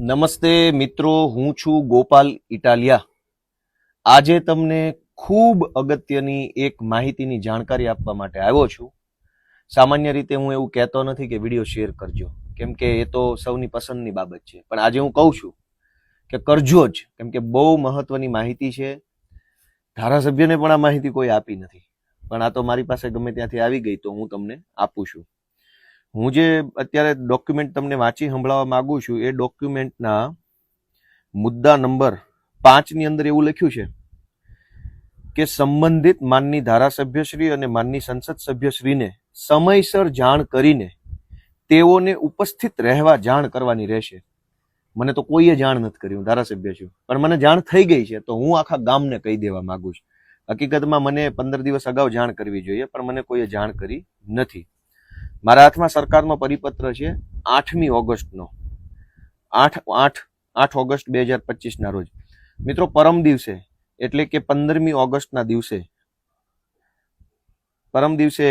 નમસ્તે મિત્રો, હું છું ગોપાલ ઇટાલિયા. આજે તમને ખૂબ અગત્યની એક માહિતીની જાણકારી આપવા માટે આવ્યો છું. સામાન્ય રીતે હું એવું કહેતો નથી કે વિડીયો શેર કરજો, કેમ કે એ તો સૌની પસંદની બાબત છે, પણ આજે હું કહું છું કે કરજો જ, કેમ કે બહુ મહત્વની માહિતી છે. ધારાસભ્યને પણ આ માહિતી કોઈ આપી નથી, પણ આ તો મારી પાસે ગમે ત્યાંથી આવી ગઈ તો હું તમને આપું છું. હું જે અત્યારે ડોક્યુમેન્ટ તમને વાંચી સંભળાવવા માંગુ છું એ ડોક્યુમેન્ટના મુદ્દા નંબર 5 ની અંદર એવું લખ્યું છે કે સંબંધિત માનની ધારાસભ્યશ્રી અને માનની સંસદ સભ્યશ્રીને સમયસર જાણ કરીને તેઓને ઉપસ્થિત રહેવા જાણ કરવાની રહેશે. મને તો કોઈએ જાણ નથી કરી, હું ધારાસભ્ય છું, પણ મને જાણ થઈ ગઈ છે તો હું આખા ગામને કહી દેવા માંગુ છું. હકીકતમાં મને 15 દિવસ અગાઉ જાણ કરવી જોઈએ, પણ મને કોઈએ જાણ કરી નથી. મારા હાથમાં સરકારનો પરિપત્ર છે 8મી ઓગસ્ટનો, 8 ઓગસ્ટ 2025 ના રોજ. મિત્રો, પરમ દિવસે એટલે કે 15મી ઓગસ્ટના દિવસે, પરમ દિવસે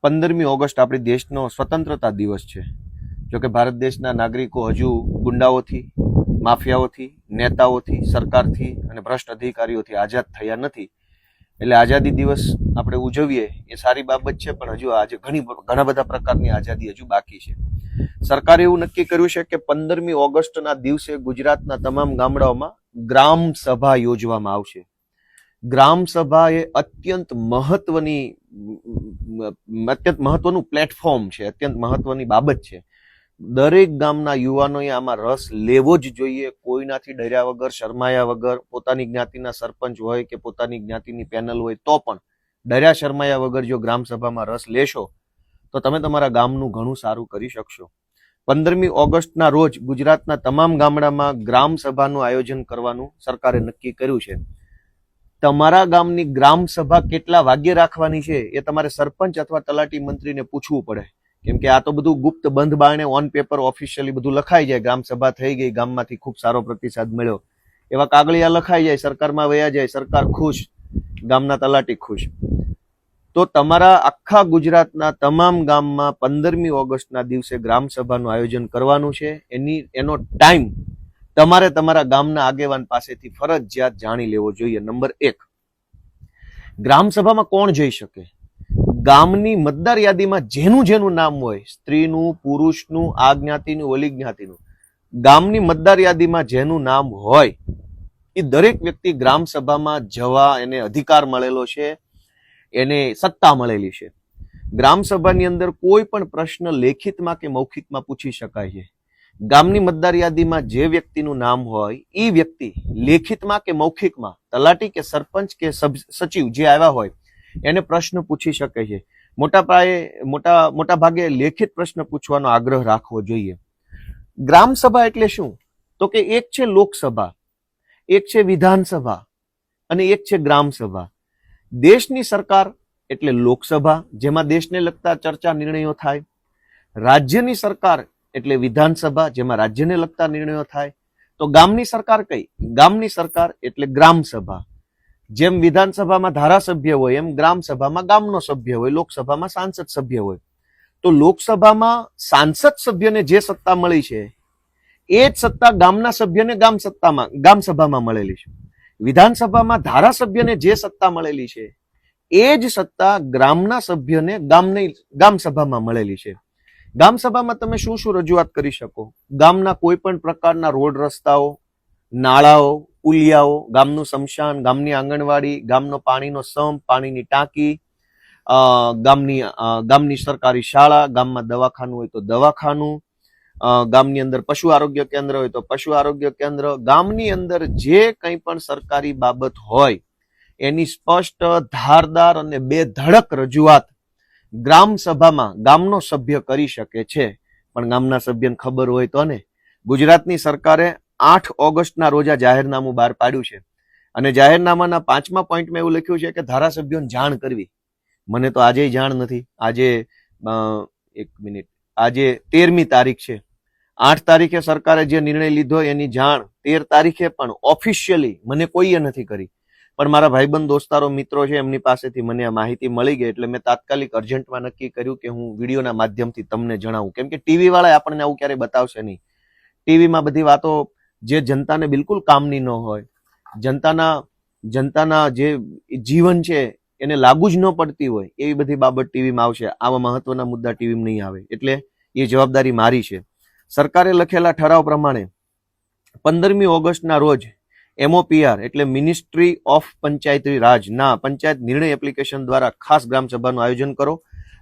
15મી ઓગસ્ટ આપણી દેશનો સ્વતંત્રતા દિવસ છે. જોકે ભારત દેશના નાગરિકો હજુ ગુંડાઓથી, માફિયાઓથી, નેતાઓથી, સરકારથી અને ભ્રષ્ટ અધિકારીઓથી આઝાદ થયા નથી. એટલે આઝાદી દિવસ આપણે ઉજવીએ એ સારી બાબત છે, પણ હજુ આજે ઘણા બધા પ્રકારની આઝાદી હજુ બાકી છે. સરકારે એવું નક્કી કર્યું છે કે 15મી ઓગસ્ટના દિવસે ગુજરાતના તમામ ગામડાઓમાં ગ્રામ સભા યોજવામાં આવશે. ગ્રામ સભા એ અત્યંત મહત્વનું પ્લેટફોર્મ છે, અત્યંત મહત્વની બાબત છે. દરેક ગામના યુવાનોએ આમાં રસ લેવો જ જોઈએ, કોઈનાથી ડર્યા વગર, શરમાયા વગર. પોતાની જ્ઞાતિના સરપંચ હોય કે પોતાની જ્ઞાતિની પેનલ હોય તો પણ ડર્યા શરમાયા વગર જો ગ્રામ સભામાં રસ લેશો તો તમે તમારા ગામનું ઘણું સારું કરી શકશો. 15મી ઓગસ્ટના રોજ ગુજરાતના તમામ ગામડામાં ગ્રામ સભાનું આયોજન કરવાનું સરકારે નક્કી કર્યું છે. તમારા ગામની ગ્રામ સભા કેટલા વાગ્યે રાખવાની છે એ તમારે સરપંચ અથવા તલાટી મંત્રીને પૂછવું પડે, કેમ કે આ તો બધું ગુપ્ત બંધ બારણે ઓન પેપર ઓફિશિયલી બધું લખાઈ જાય. ગ્રામ સભા થઈ ગઈ, ગામમાંથી ખૂબ સારો પ્રતિસાદ મળ્યો, એવા કાગળિયા લખાઈ જાય, સરકારમાં વયા જાય, સરકાર ખુશ, ગામના તલાટી ખુશ. તો તમારા આખા ગુજરાતના તમામ ગામમાં 15મી ઓગસ્ટના દિવસે ગ્રામ સભાનું આયોજન કરવાનું છે. એનો ટાઈમ તમારે તમારા ગામના આગેવાન પાસેથી ફરજિયાત જાણી લેવો જોઈએ. નંબર 1, ગ્રામ સભામાં કોણ જઈ શકે? ગામની મતદાર યાદીમાં જેનું નામ હોય, સ્ત્રીનું, પુરુષનું, આ જ્ઞાતિનું, ઓલી જ્ઞાતિનું, ગામની મતદાર યાદીમાં જેનું નામ હોય એ દરેક વ્યક્તિ ગ્રામ સભામાં જવા એને અધિકાર મળેલો છે, એને સત્તા મળેલી છે. ગ્રામ સભાની અંદર કોઈ પણ પ્રશ્ન લેખિતમાં કે મૌખિકમાં પૂછી શકાય છે. ગામની મતદાર યાદીમાં જે વ્યક્તિનું નામ હોય એ વ્યક્તિ લેખિતમાં કે મૌખિકમાં તલાટી કે સરપંચ કે સચિવ જે આવ્યા હોય એને પ્રશ્ન પૂછી શકે છે. મોટા ભાગે લેખિત પ્રશ્ન પૂછવાનો આગ્રહ રાખવો જોઈએ. ગ્રામ સભા એટલે શું? તો કે એક છે લોકસભા, એક છે વિધાનસભા અને એક છે ગ્રામ સભા. દેશની સરકાર એટલે લોકસભા, જેમાં દેશને લગતા ચર્ચા નિર્ણયો થાય. રાજ્યની સરકાર એટલે વિધાનસભા, જેમાં રાજ્યને લગતા નિર્ણયો થાય. તો ગામની સરકાર કઈ? ગામની સરકાર એટલે ગ્રામ સભા. જેમ વિધાનસભામાં ધારાસભ્ય હોય એમ ગ્રામ સભામાં ગામનો સભ્ય હોય, લોકસભામાં સાંસદ સભ્ય હોય. તો લોકસભામાં સાંસદ સભ્યને જે સત્તા મળી છે એ જ સત્તા ગામના સભ્યને ગામ સભામાં મળેલી છે. વિધાનસભામાં ધારાસભ્યને જે સત્તા મળેલી છે એ જ સત્તા ગ્રામના સભ્યને ગામ સભામાં મળેલી છે. ગામ સભામાં તમે શું રજૂઆત કરી શકો? ગામના કોઈ પણ પ્રકારના રોડ રસ્તાઓ, નાળાઓ, પુલિયાઓ, ગામનું સ્મશાન, ગામની આંગણવાડી, ગામનો પાણીનો સંપ, પાણીની ટાંકી, ગામની સરકારી શાળા, ગામમાં દવાખાનું હોય તો દવાખાનું, ગામની અંદર પશુ આરોગ્ય કેન્દ્ર હોય તો પશુ આરોગ્ય કેન્દ્ર. ગામની અંદર જે કંઈ પણ સરકારી બાબત હોય એની સ્પષ્ટ, ધારદાર અને બેધડક રજૂઆત ગ્રામ સભામાં ગામનો સભ્ય કરી શકે છે. પણ ગામના સભ્યને ખબર હોય તો ને. ગુજરાતની સરકારે 8 ઓગસ્ટના રોજ આ જાહેરનામું બહાર પાડ્યું છે અને જાહેરનામાના 5મા પોઈન્ટમાં એવું લખ્યું છે કે ધારાસભ્યોને જાણ કરવી. મને તો આજે જાણ નથી. આજે 13મી તારીખ છે. 8 તારીખે સરકારે જે નિર્ણય લીધો એની જાણ 13 તારીખે પણ ઓફિશિયલી મને કોઈએ નથી કરી. પણ મારા ભાઈબંધ, દોસ્તારો, મિત્રો છે એમની પાસેથી મને આ માહિતી મળી ગઈ એટલે મેં તાત્કાલિક અર્જન્ટમાં નક્કી કર્યું કે હું વિડીયોના માધ્યમથી તમને જણાવું, કેમ કે ટીવી વાળા આપણને આવું ક્યારેય બતાવશે નહીં. ટીવીમાં બધી વાતો જે જનતાને બિલકુલ કામની ન હોય, જનતાના જે જીવન છે એને લાગુ જ ન પડતી હોય, એવી બધી બાબત ટીવીમાં આવશે. આવા મહત્વના મુદ્દા ટીવીમાં નહીં આવે. એટલે એ જવાબદારી મારી છે. સરકારે લખેલા ઠરાવ પ્રમાણે 15મી ઓગસ્ટના રોજ MOPR એટલે મિનિસ્ટ્રી ઓફ પંચાયતી રાજ ના પંચાયત નિર્ણય એપ્લિકેશન દ્વારા ખાસ ગ્રામસભાનું આયોજન કરો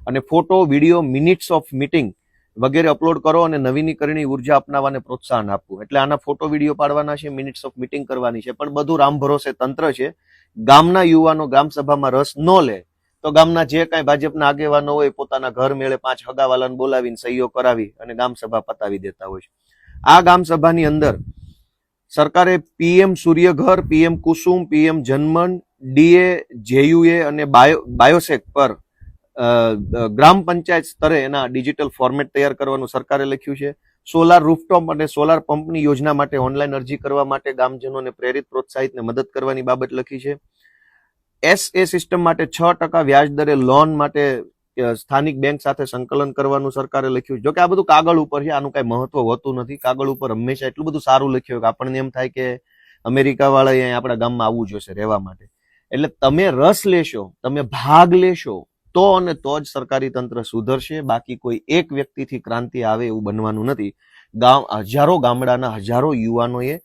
અને photo, video, minutes of meeting વગેરે અપલોડ કરો અને નવીનીકરણીય ઉર્જા અપનાવવાને પ્રોત્સાહન આપવું. એટલે આના ફોટો વિડીયો પાડવાના છે, મિનિટ્સ ઓફ મીટિંગ કરવાની છે, પણ બધું રામ ભરોસે તંત્ર છે. ગામના યુવાનો ગ્રામસભામાં રસ ન લે તો ગામના જે કાંઈ ભાજપના આગેવાનો હોય પોતાના ઘર મેળે 5 હગાવાલાને બોલાવીને સહીઓ કરાવી અને ગામસભા પતાવી દેતા હોય છે. આ ગામસભાની અંદર સરકારે PM સૂર્યઘર, PM કુસુમ, PM જનમન, DA, JUA અને બાયોસેક પર ગ્રામ પંચાયત સ્તરે એના ડિજિટલ ફોર્મેટ તૈયાર કરવાનું સરકારે લખ્યું છે. સોલાર રૂફટોપ અને સોલાર પંપની યોજના માટે ઓનલાઈન અરજી કરવા માટે ગામજનોને પ્રેરિત, પ્રોત્સાહિત ને મદદ કરવાની બાબત લખી છે. SA સિસ્ટમ માટે 6% વ્યાજ દરે લોન માટે સ્થાનિક બેંક સાથે સંકલન કરવાનું સરકારે લખ્યું. જો કે આ બધું કાગળ ઉપર છે, આનું કઈ મહત્વ હોતું નથી. કાગળ ઉપર હંમેશા એટલું બધું સારું લખ્યું કે આપણને એમ થાય કે અમેરિકા વાળા અહીંયા આપણા ગામમાં આવવું જોશે રહેવા માટે. એટલે તમે રસ લેશો, તમે ભાગ લેશો તો અને તો જ સરકારી તંત્ર સુધરશે. બાકી કોઈ એક વ્યક્તિથી ક્રાંતિ આવે એવું બનવાનું નથી. હજારો ગામડાના હજારો યુવાનોએ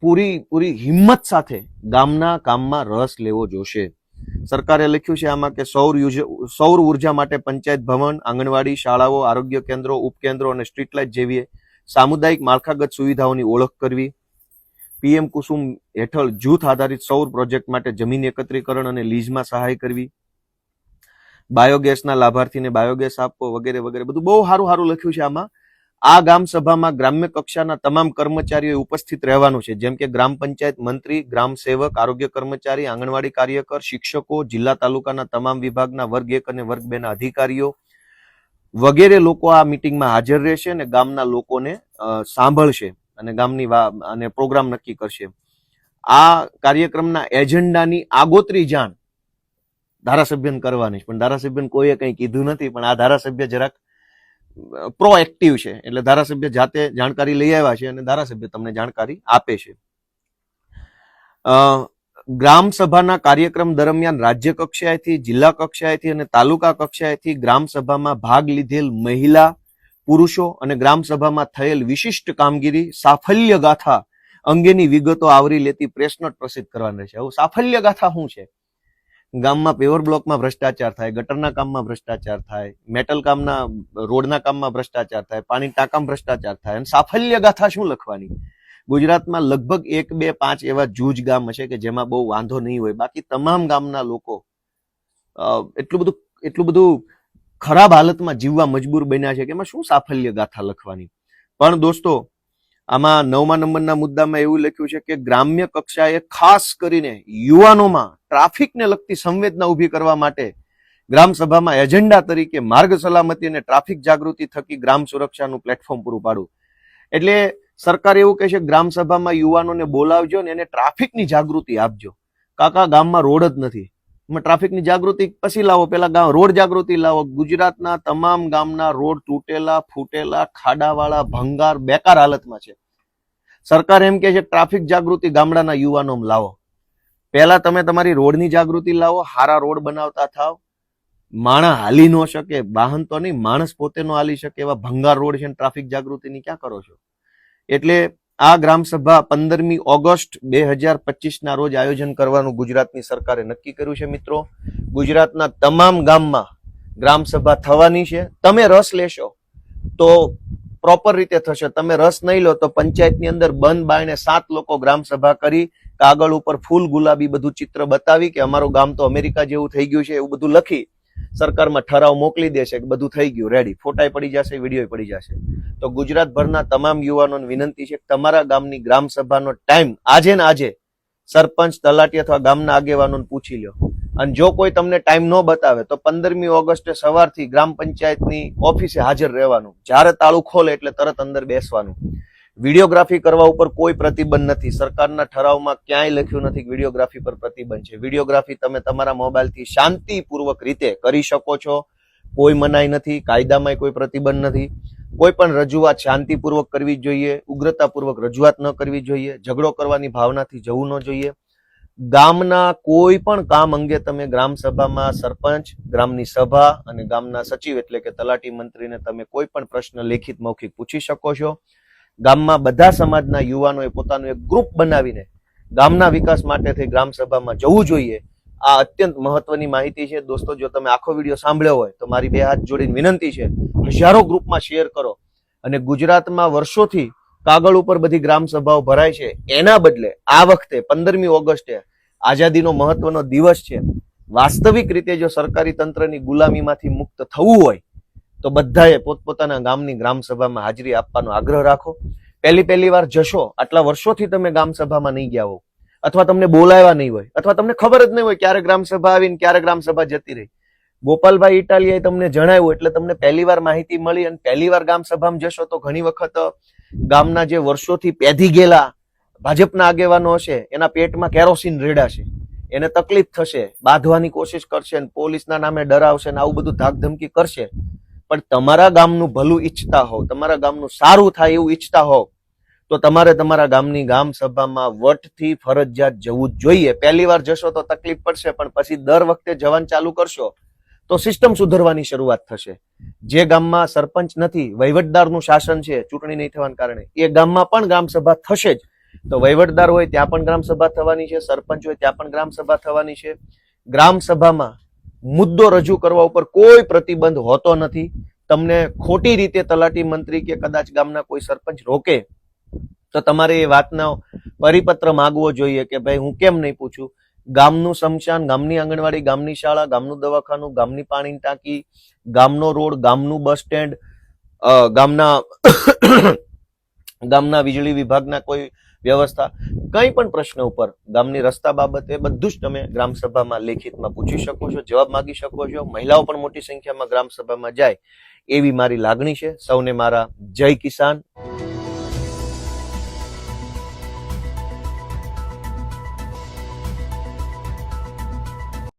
પૂરી હિંમત સાથે ગામના કામમાં રસ લેવો જોશે. સરકારે લખ્યું છે આમાં કે સૌર ઉર્જા માટે પંચાયત ભવન, આંગણવાડી, શાળાઓ, આરોગ્ય કેન્દ્રો, ઉપકેન્દ્રો અને સ્ટ્રીટ લાઇટ જેવી સામુદાયિક માળખાગત સુવિધાઓની ઓળખ કરવી. PM કુસુમ હેઠળ જૂથ આધારિત સૌર પ્રોજેક્ટ માટે જમીન એકત્રીકરણ અને લીઝમાં સહાય કરવી. બાયોગેસના લાભાર્થીને બાયોગેસ આપવો વગેરે વગેરે બધું બહુ સારું લખ્યું છે આમાં. આ ગ્રામ સભામાં ગ્રામ્ય કક્ષાના તમામ કર્મચારીઓ ઉપસ્થિત રહેવાનું છે, જેમ કે ગ્રામ પંચાયત મંત્રી, ગ્રામ સેવક, આરોગ્ય કર્મચારી, આંગણવાડી કાર્યકર, શિક્ષકો, જિલ્લા તાલુકાના તમામ વિભાગના વર્ગ 1 અને વર્ગ 2 ના અધિકારીઓ વગેરે લોકો આ મીટિંગમાં હાજર રહેશે અને ગામના લોકોને સાંભળશે અને ગામની અને પ્રોગ્રામ નક્કી કરશે. આ કાર્યક્રમના એજન્ડાની આગોતરી જાણ ધારાસભ્યને કરવાની છે, પણ ધારાસભ્યને કોઈએ કંઈ કીધું નથી. પણ આ ધારાસભ્ય જરાક પ્રોએક્ટિવ છે, એટલે ધારાસભ્ય જાતે જાણકારી લઈ આવ્યા છે અને ધારાસભ્ય તમને જાણકારી આપે છે. ગ્રામ સભાના કાર્યક્રમ દરમિયાન રાજ્ય કક્ષાએથી, જિલ્લા કક્ષાએથી અને તાલુકા કક્ષાએથી ગ્રામ સભામાં ભાગ લીધેલ મહિલા, પુરુષો અને ગ્રામ સભામાં થયેલ વિશિષ્ટ કામગીરી, સાફલ્ય ગાથા અંગેની વિગતો આવરી લેતી પ્રેસ નોટ પ્રસિદ્ધ કરવાની રહેશે. હવે સાફલ્ય ગાથા શું છે? ગામમાં પેવર બ્લોકમાં ભ્રષ્ટાચાર થાય, ગટરના કામમાં ભ્રષ્ટાચાર થાય, મેટલ કામના, રોડના કામમાં ભ્રષ્ટાચાર થાય, પાણી ટાંકામાં ભ્રષ્ટાચાર થાય, અને સાફલ્ય ગાથા શું લખવાની? ગુજરાતમાં લગભગ 1, 2, 5 એવા જૂજ ગામ હશે કે જેમાં બહુ વાંધો નહીં હોય. બાકી તમામ ગામના લોકો એટલું બધું ખરાબ હાલતમાં જીવવા મજબૂર બન્યા છે કે એમાં શું સાફલ્ય ગાથા લખવાની? પણ દોસ્તો, આમાં 9મા નંબરના મુદ્દામાં એવું લખ્યું છે કે ગ્રામ્ય કક્ષાએ ખાસ કરીને યુવાનોમાં ટ્રાફિકને લગતી સંવેદના ઉભી કરવા માટે ગ્રામ સભામાં એજન્ડા તરીકે માર્ગ સલામતી અને ટ્રાફિક જાગૃતિ થકી ગ્રામ સુરક્ષાનું પ્લેટફોર્મ પૂરું પાડવું. એટલે સરકાર એવું કહે છે ગ્રામ સભામાં યુવાનોને બોલાવજો ને એને ટ્રાફિકની જાગૃતિ આપજો. કાકા ગામમાં રોડ જ નથી, ટ્રાફિકની જાગૃતિ પછી લાવો, પેલા રોડ જાગૃતિ લાવો. ગુજરાતના તમામ ગામના રોડ તૂટેલા, ફૂટેલા, ખાડાવાળા, ભંગાર, બેકાર હાલતમાં છે. સરકાર એમ કે છે ટ્રાફિક જાગૃતિ ગામડાના યુવાનો લાવો. પહેલા તમે તમારી રોડની જાગૃતિ લાવો, હારા રોડ બનાવતા થાવ. માણસ હાલી ન શકે, વાહન તો નહીં, માણસ પોતે નો હાલી શકે એવા ભંગાર રોડ છે, ટ્રાફિક જાગૃતિની ક્યાં કરો છો? એટલે આ ગ્રામસભા 15મી ઓગસ્ટ 2025 ના રોજ આયોજન કરવાનું ગુજરાતની સરકારે નક્કી કર્યું છે. મિત્રો, ગુજરાતના તમામ ગામમાં ગ્રામસભા થવાની છે. તમે રસ લેશો તો પ્રોપર રીતે થશે. તમે રસ નહીં લો તો પંચાયતની અંદર બંધ બાયણે 7 લોકો ગ્રામસભા કરી કાગળ ઉપર ફૂલ ગુલાબી બધું ચિત્ર બતાવી કે અમારું ગામ તો અમેરિકા જેવું થઈ ગયું છે એવું બધું લખી સરકારમાં ઠરાવ મોકલી દેશે કે બધું થઈ ગયું, રેડી, ફોટાય પડી જશે, વિડીયો પડી જશે. તો ગુજરાતભરના તમામ યુવાનોને વિનંતી છે કે તમારા ગામની ગ્રામસભાનો ટાઈમ આજે ને આજે સરપંચ, તલાટી અથવા ગામના આગેવાનોને પૂછી લો. અને જો કોઈ તમને ટાઈમ ન બતાવે તો 15મી ઓગસ્ટે સવારથી ગ્રામ પંચાયતની ઓફિસે હાજર રહેવાનું. જ્યારે તાળું ખોલે એટલે તરત અંદર બેસવાનું. વિડીયોગ્રાફી કરવા ઉપર કોઈ પ્રતિબંધ નથી. સરકારના ઠરાવમાં ક્યાંય લખ્યું નથી કે વિડીયોગ્રાફી પર પ્રતિબંધ છે. વિડીયોગ્રાફી તમે તમારા મોબાઈલથી શાંતિપૂર્વક રીતે કરી શકો છો, કોઈ મનાઈ નથી, કાયદામાં કોઈ પ્રતિબંધ નથી. કોઈ પણ રજૂઆત શાંતિપૂર્વક કરવી જોઈએ, ઉગ્રતાપૂર્વક રજૂઆત ન કરવી જોઈએ, ઝઘડો કરવાની ભાવનાથી જવું ન જોઈએ. ગામના કોઈ પણ કામ અંગે તમે ગ્રામ સભામાં સરપંચ, ગ્રામની સભા અને ગામના સચિવ એટલે કે તલાટી મંત્રીને તમે કોઈ પણ પ્રશ્ન લેખિત મૌખિક પૂછી શકો છો. ગામમાં બધા સમાજના યુવાનોએ પોતાનું એક ગ્રુપ બનાવીને ગામના વિકાસ માટે થઈ ગ્રામ સભામાં જવું જોઈએ. આ અત્યંત મહત્વની માહિતી છે દોસ્તો. જો તમે આખો વિડીયો સાંભળ્યો હોય તો મારી બે હાથ જોડીને વિનંતી છે, હજારો ગ્રુપમાં શેર કરો. અને ગુજરાતમાં વર્ષોથી કાગળ ઉપર બધી ગ્રામ સભાઓ ભરાય છે, એના બદલે આ વખતે 15મી ઓગસ્ટે આઝાદીનો મહત્વનો દિવસ છે. વાસ્તવિક રીતે જો સરકારી તંત્રની ગુલામીમાંથી મુક્ત થવું હોય તો બધાએ પોતપોતાના ગામની ગ્રામ સભામાં હાજરી આપવાનો આગ્રહ રાખો. પહેલી વાર જશો, આટલા વર્ષોથી તમે ગ્રામ સભામાં નહીં ગયા હો, અથવા તમને બોલાવ્યા નહીં હોય, અથવા તમને ખબર જ નહીં હોય ક્યારે ગ્રામ સભા આવીને ક્યારે ગ્રામ સભા જતી રહી. ગોપાલભાઈ ઇટાલિયાએ તમને જણાવ્યું એટલે તમને પહેલી વાર માહિતી મળી. અને પહેલી વાર ગ્રામ સભામાં જશો તો ઘણી વખત ગામના જે વર્ષોથી પેધી ગયેલા ભાજપના આગેવાનો હશે એના પેટમાં કેરોસીન રેડાશે, એને તકલીફ થશે, બાંધવાની કોશિશ કરશે, પોલીસના નામે ડરાવશે ને આવું બધું ધાક ધમકી કરશે. પણ તમારા ગામનું ભલું ઈચ્છતા હોવ, તમારા ગામનું સારું થાય એવું ઈચ્છતા હોવ તો તમારે તમારા ગામની ગ્રામ સભામાં વટથી ફરજિયાત જવું જ જોઈએ. પહેલી વાર જશો તો તકલીફ પડશે, પણ પછી દર વખતે જવાનું ચાલુ કરશો તો સિસ્ટમ સુધરવાની શરૂઆત થશે. જે ગામમાં સરપંચ નથી, વહીવટદારનું શાસન છે ચૂંટણી નહીં થવાના કારણે, એ ગામમાં પણ ગ્રામ સભા થશે જ. તો વહીવટદાર હોય ત્યાં પણ ગ્રામ સભા થવાની છે, સરપંચ હોય ત્યાં પણ ગ્રામ સભા થવાની છે. ગ્રામ સભામાં મુદ્દો રજૂ કરવા ઉપર કોઈ પ્રતિબંધ હોતો નથી. તમને ખોટી રીતે તલાટી મંત્રી કે કદાચ ગામના કોઈ સરપંચ રોકે તો તમારે એ વાતનો પરિપત્ર માંગવો જોઈએ કે ભાઈ હું કેમ નહીં પૂછું. ગામનું સ્મશાન, ગામની આંગણવાડી, ગામની શાળા, ગામનું દવાખાનું, ગામની પાણીની ટાંકી, ગામનો રોડ, ગામનું બસ સ્ટેન્ડ, ગામના વીજળી વિભાગના કોઈ વ્યવસ્થા, કંઈ પણ પ્રશ્ન ઉપર ગામની રસ્તા બાબતે બધું જ તમે ગ્રામ સભામાં લેખિતમાં પૂછી શકો છો, જવાબ માંગી શકો છો. મહિલાઓ પણ મોટી સંખ્યામાં ગ્રામ સભામાં જાય એવી મારી લાગણી છે. સૌને મારા જય કિસાન.